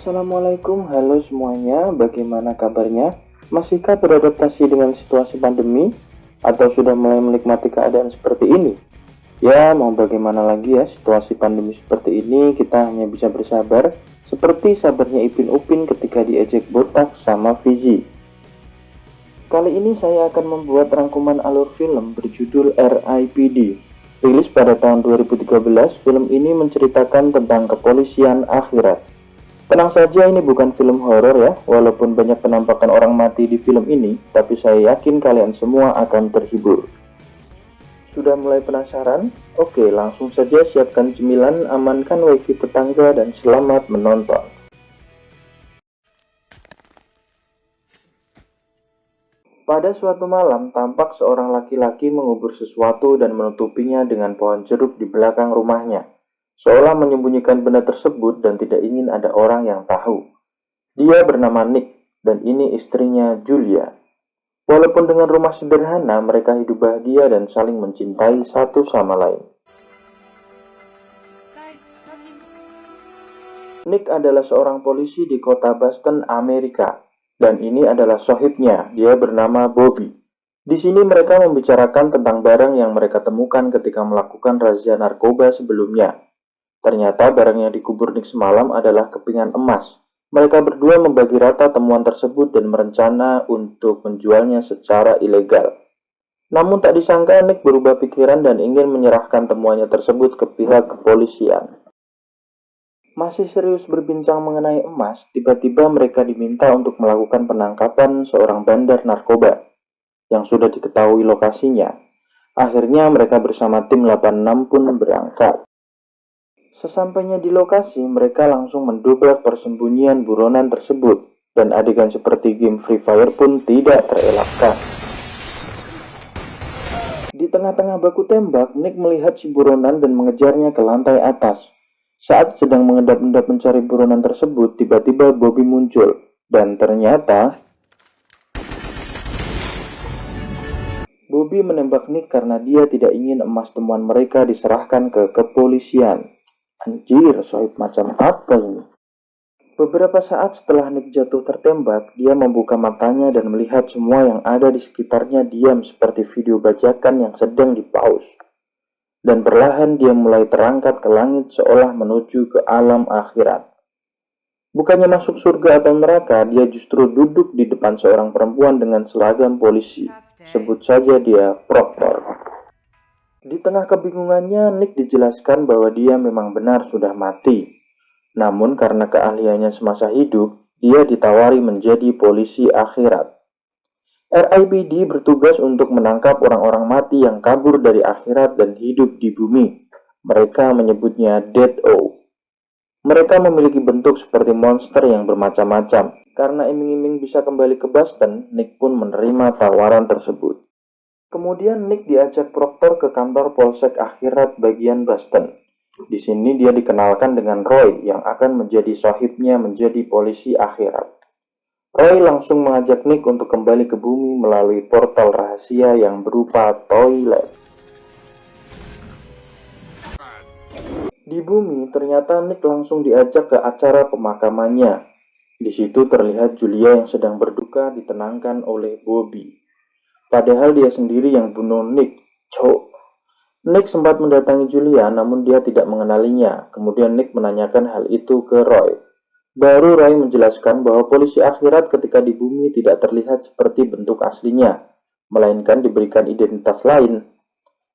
Assalamualaikum, halo semuanya, bagaimana kabarnya? Masihkah beradaptasi dengan situasi pandemi? Atau sudah mulai menikmati keadaan seperti ini? Ya, mau bagaimana lagi ya, situasi pandemi seperti ini kita hanya bisa bersabar, seperti sabarnya Ipin Upin ketika diejek botak sama Fizi. Kali ini saya akan membuat rangkuman alur film berjudul RIPD. Rilis pada tahun 2013, film ini menceritakan tentang kepolisian akhirat. Tenang saja, ini bukan film horor ya, walaupun banyak penampakan orang mati di film ini, tapi saya yakin kalian semua akan terhibur. Sudah mulai penasaran? Oke, langsung saja siapkan cemilan, amankan wifi tetangga, dan selamat menonton. Pada suatu malam, tampak seorang laki-laki mengubur sesuatu dan menutupinya dengan pohon jeruk di belakang rumahnya, seolah menyembunyikan benda tersebut dan tidak ingin ada orang yang tahu. Dia bernama Nick, dan ini istrinya Julia. Walaupun dengan rumah sederhana, mereka hidup bahagia dan saling mencintai satu sama lain. Nick adalah seorang polisi di kota Boston, Amerika, dan ini adalah sohibnya, dia bernama Bobby. Di sini mereka membicarakan tentang barang yang mereka temukan ketika melakukan razia narkoba sebelumnya. Ternyata barang yang dikubur Nick semalam adalah kepingan emas. Mereka berdua membagi rata temuan tersebut dan merencana untuk menjualnya secara ilegal. Namun tak disangka Nick berubah pikiran dan ingin menyerahkan temuannya tersebut ke pihak kepolisian. Masih serius berbincang mengenai emas, tiba-tiba mereka diminta untuk melakukan penangkapan seorang bandar narkoba yang sudah diketahui lokasinya. Akhirnya mereka bersama tim 86 pun berangkat. Sesampainya di lokasi, mereka langsung mendobrak persembunyian buronan tersebut, dan adegan seperti game Free Fire pun tidak terelakkan. Di tengah-tengah baku tembak, Nick melihat si buronan dan mengejarnya ke lantai atas. Saat sedang mengendap-endap mencari buronan tersebut, tiba-tiba Bobby muncul, dan ternyata Bobby menembak Nick karena dia tidak ingin emas temuan mereka diserahkan ke kepolisian. Anjir, sohib macam apa ini? Beberapa saat setelah Nick jatuh tertembak, dia membuka matanya dan melihat semua yang ada di sekitarnya diam seperti video bajakan yang sedang dipause. Dan perlahan dia mulai terangkat ke langit seolah menuju ke alam akhirat. Bukannya masuk surga atau neraka, dia justru duduk di depan seorang perempuan dengan seragam polisi. Sebut saja dia Proctor. Di tengah kebingungannya, Nick dijelaskan bahwa dia memang benar sudah mati. Namun karena keahliannya semasa hidup, dia ditawari menjadi polisi akhirat. RIPD bertugas untuk menangkap orang-orang mati yang kabur dari akhirat dan hidup di bumi. Mereka menyebutnya Dead-O. Mereka memiliki bentuk seperti monster yang bermacam-macam. Karena iming-iming bisa kembali ke Boston, Nick pun menerima tawaran tersebut. Kemudian Nick diajak Proctor ke kantor Polsek Akhirat bagian Boston. Di sini dia dikenalkan dengan Roy yang akan menjadi sahibnya menjadi polisi akhirat. Roy langsung mengajak Nick untuk kembali ke bumi melalui portal rahasia yang berupa toilet. Di bumi, ternyata Nick langsung diajak ke acara pemakamannya. Di situ terlihat Julia yang sedang berduka ditenangkan oleh Bobby. Padahal dia sendiri yang bunuh Nick. Nick sempat mendatangi Julia, namun dia tidak mengenalinya. Kemudian Nick menanyakan hal itu ke Roy. Baru Roy menjelaskan bahwa polisi akhirat ketika di bumi tidak terlihat seperti bentuk aslinya, melainkan diberikan identitas lain.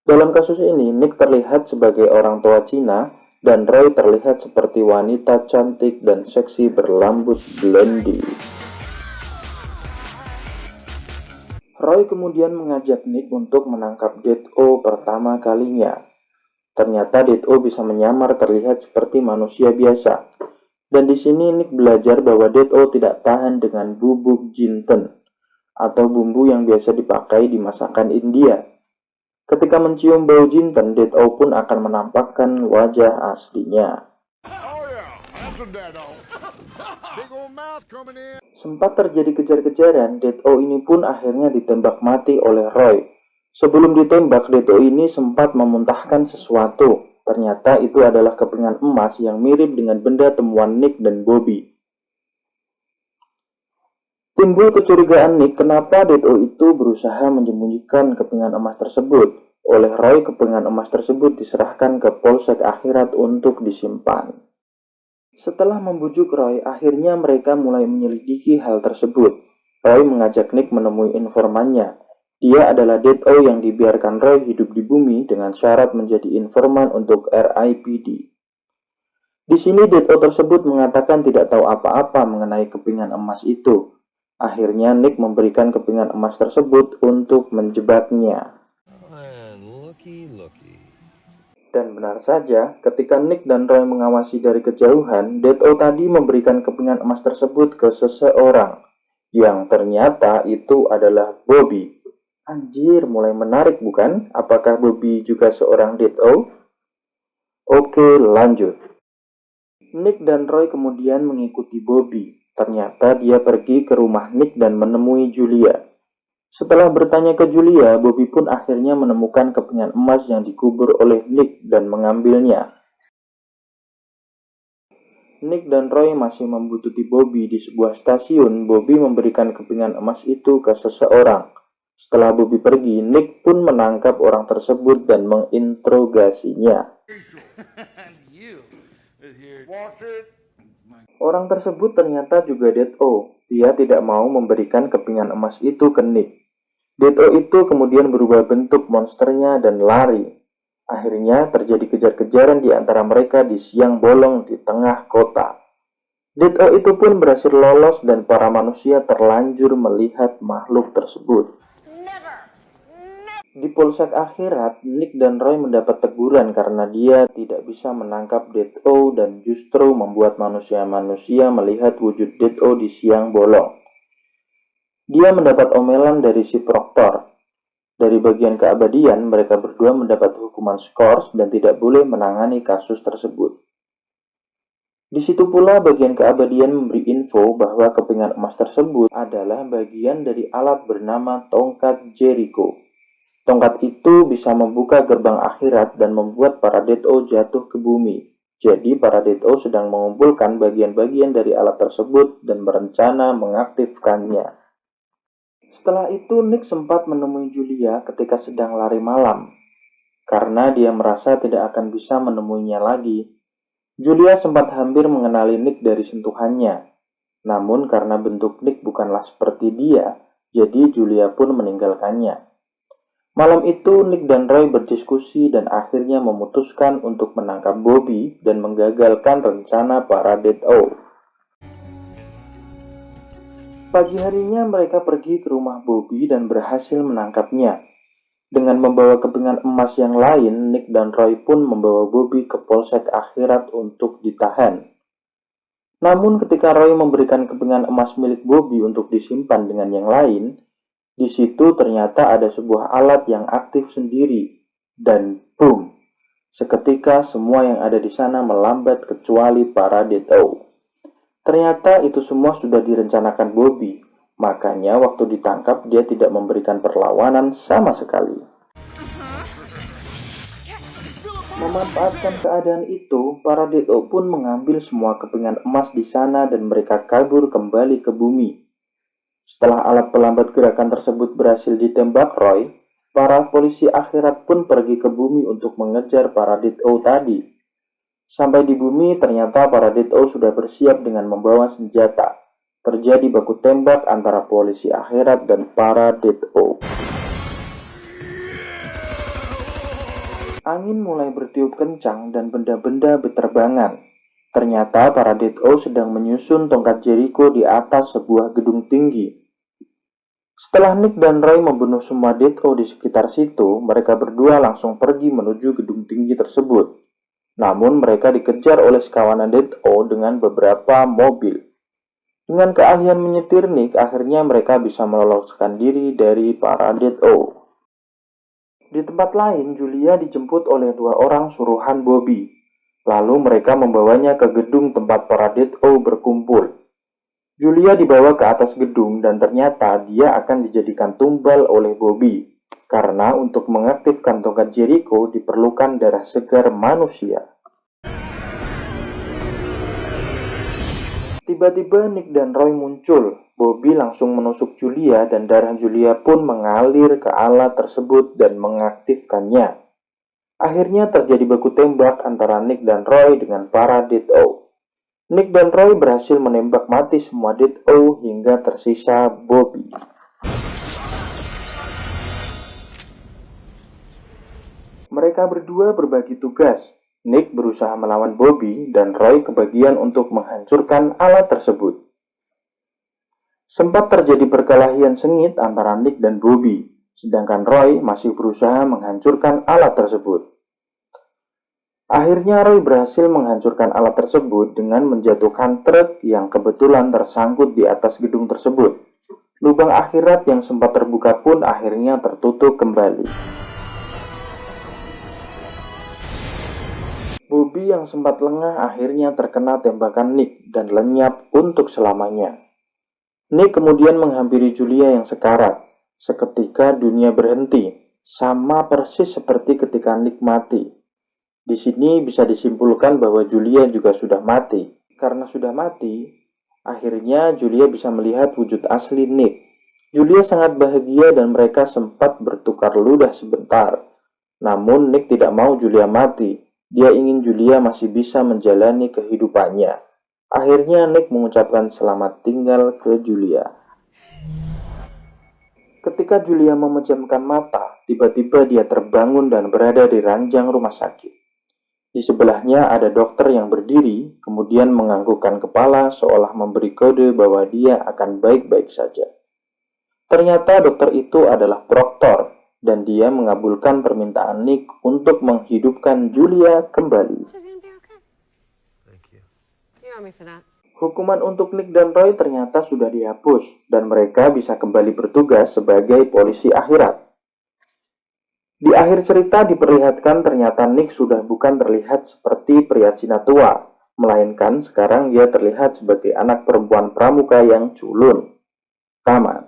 Dalam kasus ini, Nick terlihat sebagai orang tua Cina, dan Roy terlihat seperti wanita cantik dan seksi berambut blondie. Roy kemudian mengajak Nick untuk menangkap Dead-O pertama kalinya. Ternyata Dead-O bisa menyamar terlihat seperti manusia biasa. Dan di sini Nick belajar bahwa Dead-O tidak tahan dengan bubuk jinten atau bumbu yang biasa dipakai di masakan India. Ketika mencium bau jinten, Dead-O pun akan menampakkan wajah aslinya. Sempat terjadi kejar-kejaran, Dead-O ini pun akhirnya ditembak mati oleh Roy. Sebelum ditembak, Dead-O ini sempat memuntahkan sesuatu. Ternyata itu adalah kepingan emas yang mirip dengan benda temuan Nick dan Bobby. Timbul kecurigaan Nick kenapa Dead-O itu berusaha menyembunyikan kepingan emas tersebut. Oleh Roy, kepingan emas tersebut diserahkan ke Polsek Akhirat untuk disimpan. Setelah membujuk Roy, akhirnya mereka mulai menyelidiki hal tersebut. Roy mengajak Nick menemui informannya. Dia adalah Dead-O yang dibiarkan Roy hidup di bumi dengan syarat menjadi informan untuk RIPD. Di sini Dead-O tersebut mengatakan tidak tahu apa-apa mengenai kepingan emas itu. Akhirnya Nick memberikan kepingan emas tersebut untuk menjebaknya. Dan benar saja, ketika Nick dan Roy mengawasi dari kejauhan, Dead-O tadi memberikan kepingan emas tersebut ke seseorang, yang ternyata itu adalah Bobby. Anjir, mulai menarik bukan? Apakah Bobby juga seorang Dead-O? Oke, lanjut. Nick dan Roy kemudian mengikuti Bobby. Ternyata dia pergi ke rumah Nick dan menemui Julia. Setelah bertanya ke Julia, Bobby pun akhirnya menemukan kepingan emas yang dikubur oleh Nick dan mengambilnya. Nick dan Roy masih membuntuti Bobby di sebuah stasiun. Bobby memberikan kepingan emas itu ke seseorang. Setelah Bobby pergi, Nick pun menangkap orang tersebut dan menginterogasinya. Orang tersebut ternyata juga Dead-O. Dia tidak mau memberikan kepingan emas itu ke Nick. Dead-O itu kemudian berubah bentuk monsternya dan lari. Akhirnya terjadi kejar-kejaran di antara mereka di siang bolong di tengah kota. Dead-O itu pun berhasil lolos dan para manusia terlanjur melihat makhluk tersebut. Di Polsek Akhirat, Nick dan Roy mendapat teguran karena dia tidak bisa menangkap Dead-O dan justru membuat manusia-manusia melihat wujud Dead-O di siang bolong. Dia mendapat omelan dari si Proktor. Dari bagian keabadian, mereka berdua mendapat hukuman skors dan tidak boleh menangani kasus tersebut. Di situ pula bagian keabadian memberi info bahwa kepingan emas tersebut adalah bagian dari alat bernama tongkat Jericho. Tongkat itu bisa membuka gerbang akhirat dan membuat para Dead-O jatuh ke bumi. Jadi para Dead-O sedang mengumpulkan bagian-bagian dari alat tersebut dan berencana mengaktifkannya. Setelah itu Nick sempat menemui Julia ketika sedang lari malam. Karena dia merasa tidak akan bisa menemuinya lagi. Julia sempat hampir mengenali Nick dari sentuhannya. Namun karena bentuk Nick bukanlah seperti dia, jadi Julia pun meninggalkannya. Malam itu Nick dan Roy berdiskusi dan akhirnya memutuskan untuk menangkap Bobby dan menggagalkan rencana para Dead-O. Pagi harinya mereka pergi ke rumah Bobby dan berhasil menangkapnya. Dengan membawa kepingan emas yang lain, Nick dan Roy pun membawa Bobby ke Polsek Akhirat untuk ditahan. Namun ketika Roy memberikan kepingan emas milik Bobby untuk disimpan dengan yang lain, di situ ternyata ada sebuah alat yang aktif sendiri, dan boom! Seketika semua yang ada di sana melambat kecuali para Dead-O. Ternyata itu semua sudah direncanakan Bobby, makanya waktu ditangkap dia tidak memberikan perlawanan sama sekali. Memanfaatkan keadaan itu, para Dead-O pun mengambil semua kepingan emas di sana dan mereka kabur kembali ke bumi. Setelah alat pelambat gerakan tersebut berhasil ditembak Roy, para polisi akhirat pun pergi ke bumi untuk mengejar para Dead-O tadi. Sampai di bumi, ternyata para Dead-O sudah bersiap dengan membawa senjata. Terjadi baku tembak antara polisi akhirat dan para Dead-O. Angin mulai bertiup kencang dan benda-benda berterbangan. Ternyata para Dead-O sedang menyusun tongkat Jericho di atas sebuah gedung tinggi. Setelah Nick dan Roy membunuh semua Dead-O di sekitar situ, mereka berdua langsung pergi menuju gedung tinggi tersebut. Namun mereka dikejar oleh sekawanan Dead-O dengan beberapa mobil. Dengan keahlian menyetir Nick, akhirnya mereka bisa meloloskan diri dari para Dead-O. Di tempat lain, Julia dijemput oleh dua orang suruhan Bobby. Lalu mereka membawanya ke gedung tempat para Dead-O berkumpul. Julia dibawa ke atas gedung dan ternyata dia akan dijadikan tumbal oleh Bobby. Karena untuk mengaktifkan tongkat Jericho diperlukan darah segar manusia. Tiba-tiba Nick dan Roy muncul. Bobby langsung menusuk Julia dan darah Julia pun mengalir ke alat tersebut dan mengaktifkannya. Akhirnya terjadi baku tembak antara Nick dan Roy dengan para Dead-O. Nick dan Roy berhasil menembak mati semua Dead-O hingga tersisa Bobby. Mereka berdua berbagi tugas. Nick berusaha melawan Bobby dan Roy kebagian untuk menghancurkan alat tersebut. Sempat terjadi perkelahian sengit antara Nick dan Bobby, sedangkan Roy masih berusaha menghancurkan alat tersebut. Akhirnya Roy berhasil menghancurkan alat tersebut dengan menjatuhkan truk yang kebetulan tersangkut di atas gedung tersebut. Lubang akhirat yang sempat terbuka pun akhirnya tertutup kembali. Bobby yang sempat lengah akhirnya terkena tembakan Nick dan lenyap untuk selamanya. Nick kemudian menghampiri Julia yang sekarat. Seketika dunia berhenti, sama persis seperti ketika Nick mati. Di sini bisa disimpulkan bahwa Julia juga sudah mati. Karena sudah mati, akhirnya Julia bisa melihat wujud asli Nick. Julia sangat bahagia dan mereka sempat bertukar ludah sebentar. Namun Nick tidak mau Julia mati. Dia ingin Julia masih bisa menjalani kehidupannya. Akhirnya Nick mengucapkan selamat tinggal ke Julia. Ketika Julia memejamkan mata, tiba-tiba dia terbangun dan berada di ranjang rumah sakit. Di sebelahnya ada dokter yang berdiri, kemudian menganggukkan kepala seolah memberi kode bahwa dia akan baik-baik saja. Ternyata dokter itu adalah Proctor, dan dia mengabulkan permintaan Nick untuk menghidupkan Julia kembali. Hukuman untuk Nick dan Roy ternyata sudah dihapus, dan mereka bisa kembali bertugas sebagai polisi akhirat. Di akhir cerita diperlihatkan ternyata Nick sudah bukan terlihat seperti pria Cina tua, melainkan sekarang dia terlihat sebagai anak perempuan pramuka yang culun. Tamat.